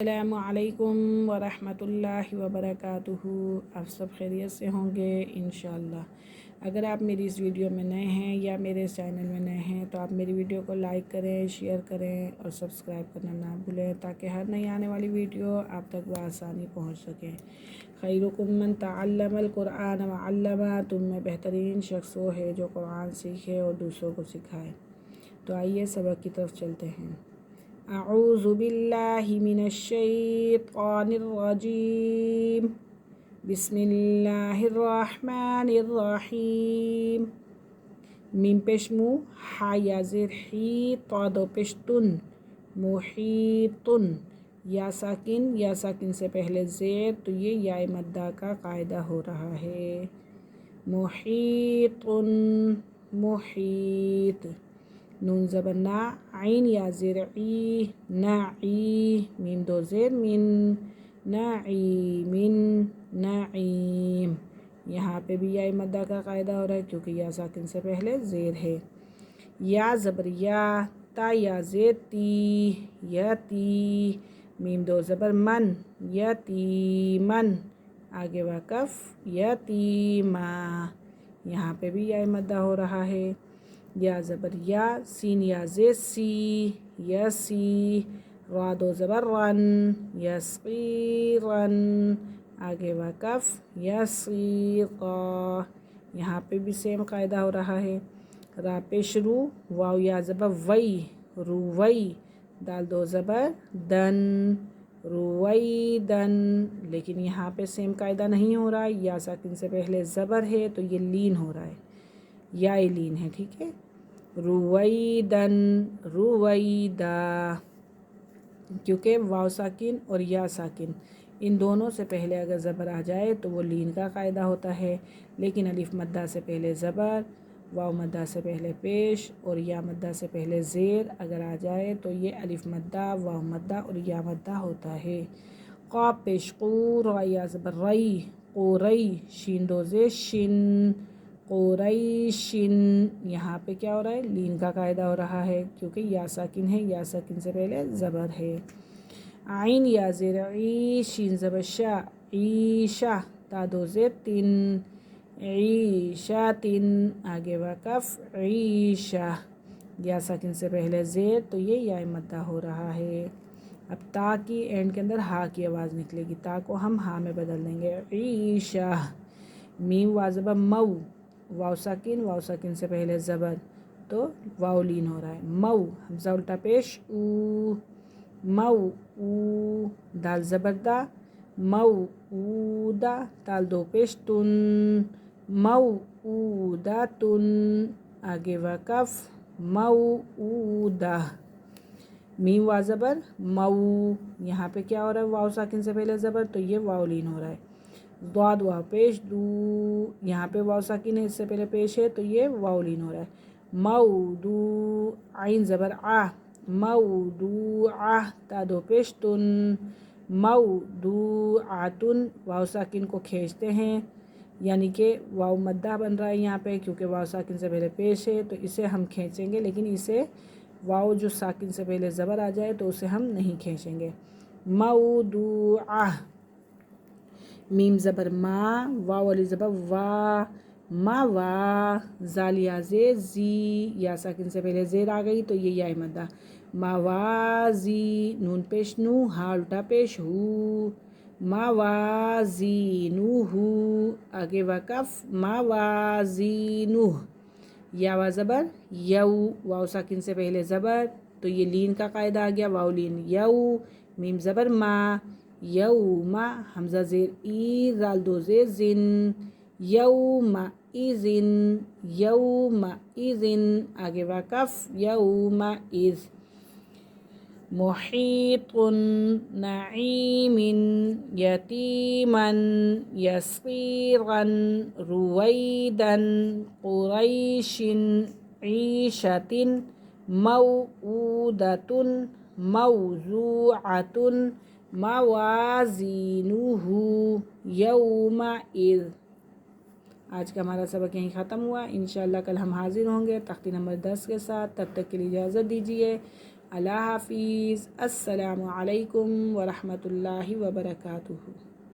السلام علیکم ورحمۃ اللہ وبرکاتہ۔ آپ سب خیریت سے ہوں گے انشاءاللہ۔ اگر آپ میری اس ویڈیو میں نئے ہیں یا میرے اس چینل میں نئے ہیں تو آپ میری ویڈیو کو لائک کریں، شیئر کریں اور سبسکرائب کرنا نہ بھولیں تاکہ ہر نئی آنے والی ویڈیو آپ تک بآسانی پہنچ سکیں۔ خیرکم من تعلم القرآن وعلمہ، تم میں بہترین شخص وہ ہے جو قرآن سیکھے اور دوسروں کو سکھائے۔ تو آئیے سبق کی طرف چلتے ہیں۔ اعوذ باللہ من الشیطان الرجیم، بسم اللہ الرحمن الرحیم۔ میم پیش مو، ہا یا زیر ہی، طا دو پیش تن، محیطن۔ یا ساکن سے پہلے زیر تو یہ یا مدہ کا قاعدہ ہو رہا ہے۔ محیطن، محیط۔ نون زبر نا، عین یا زیر ای، نعی۔ میم دو زیر من، نعیمن، نعیم۔ یہاں پہ بھی یا مدہ کا قاعدہ ہو رہا ہے کیونکہ یا ساکن سے پہلے زیر ہے۔ یا زبر یا، تا یا زیر تی، یتی۔ میم دو زبر من، یتیمن۔ آگے وقف، یتیما۔ یہاں پہ بھی یا مدہ ہو رہا ہے۔ یا زبر یا، سین یا زیر سی، یسی۔ را دو زبر رن، یسقیرن۔ آگے وقف، یسیقا۔ یہاں پہ بھی سیم قاعدہ ہو رہا ہے۔ را پیش رو، واو یا زبر وی، رووی۔ دال دو زبر دن، رویدن۔ لیکن یہاں پہ سیم قاعدہ نہیں ہو رہا ہے، یا ساکن سے پہلے زبر ہے تو یہ لین ہو رہا ہے، یا لین ہے، ٹھیک ہے۔ رویدن، رویدہ۔ کیونکہ واو ساکن اور یا ساکن ان دونوں سے پہلے اگر زبر آ جائے تو وہ لین کا قاعدہ ہوتا ہے، لیکن الف مدہ سے پہلے زبر، واو مدہ سے پہلے پیش اور یا مدہ سے پہلے زیر اگر آ جائے تو یہ الف مدہ، واو مدہ اور یا مدہ ہوتا ہے۔ قاف پیش قو، را یا زبر رئی، قوری۔ شین دو زیر شن، قریشن۔ یہاں پہ کیا ہو رہا ہے، لین کا قاعدہ ہو رہا ہے کیونکہ یا ساکن ہے، یا ساکن سے پہلے زبر ہے۔ عین یا زیر عی، شین زبر شا، عیشہ۔ تا دو زیر تن، عیشتن۔ آگے وقف، عیشہ۔ یا ساکن سے پہلے زیر تو یہ یا مدہ ہو رہا ہے۔ اب تا کی اینڈ کے اندر ہا کی آواز نکلے گی، تا کو ہم ہا میں بدل دیں گے، عیشہ۔ میم وا زبر مو، واو ساکن سے پہلے زبر تو واو لین ہو رہا ہے، مو۔ حمزہ الٹا پیش او، مو او۔ دال زبر دا، مو اودا۔ تال دو پیش تن، مو اودا تن۔ آگے وقف، مو اودا۔ میم وا زبر مو، یہاں پہ کیا ہو رہا ہے، واو ساکن سے پہلے زبر تو یہ واو لین ہو رہا ہے۔ ضاد واو پیش دو، یہاں پہ واو ساکن ہے، اس سے پہلے پیش ہے تو یہ واو لین ہو رہا ہے، مودو۔ عین زبر آ، موضوعہ۔ تا دو پیش تن، موضوعۃن۔ واو ساکن کو کھینچتے ہیں، یعنی کہ واو مدہ بن رہا ہے یہاں پہ کیونکہ واو ساکن سے پہلے پیش ہے تو اسے ہم کھینچیں گے، لیکن اسے واو جو ساکن سے پہلے زبر آ جائے تو اسے ہم نہیں کھینچیں گے، موضوعہ۔ میم زبر ما، واو والی زبر وا، موا۔ زال یا زیر زی، یا ساکن سے پہلے زیر آ گئی تو یہ یا مدہ، موازی۔ نون پیش نو، ہا الٹا پیش ہو، موازینہ۔ آگے وقف، موازینہ۔ یا وا زبر یو، واو ساکن سے پہلے زبر تو یہ لین کا قاعدہ آ گیا، واو لین، یو۔ میم زبر ما، یوما۔ حمزہ زیر ای، زال دو زیر زن، یومئذن، یومئذن۔ آگے وقف، یومئذ۔ محیط، نعیم، یتیما، یسقیرا، رویدا، قریش، عیشۃ، موعودۃ، موضوعۃ، موازینہ، یومئذ۔ آج کا ہمارا سبق یہیں ختم ہوا، انشاءاللہ کل ہم حاضر ہوں گے تختی نمبر 10 کے ساتھ۔ تب تک کے لیے اجازت دیجیے، اللہ حافظ، السلام علیکم ورحمۃ اللہ وبرکاتہ۔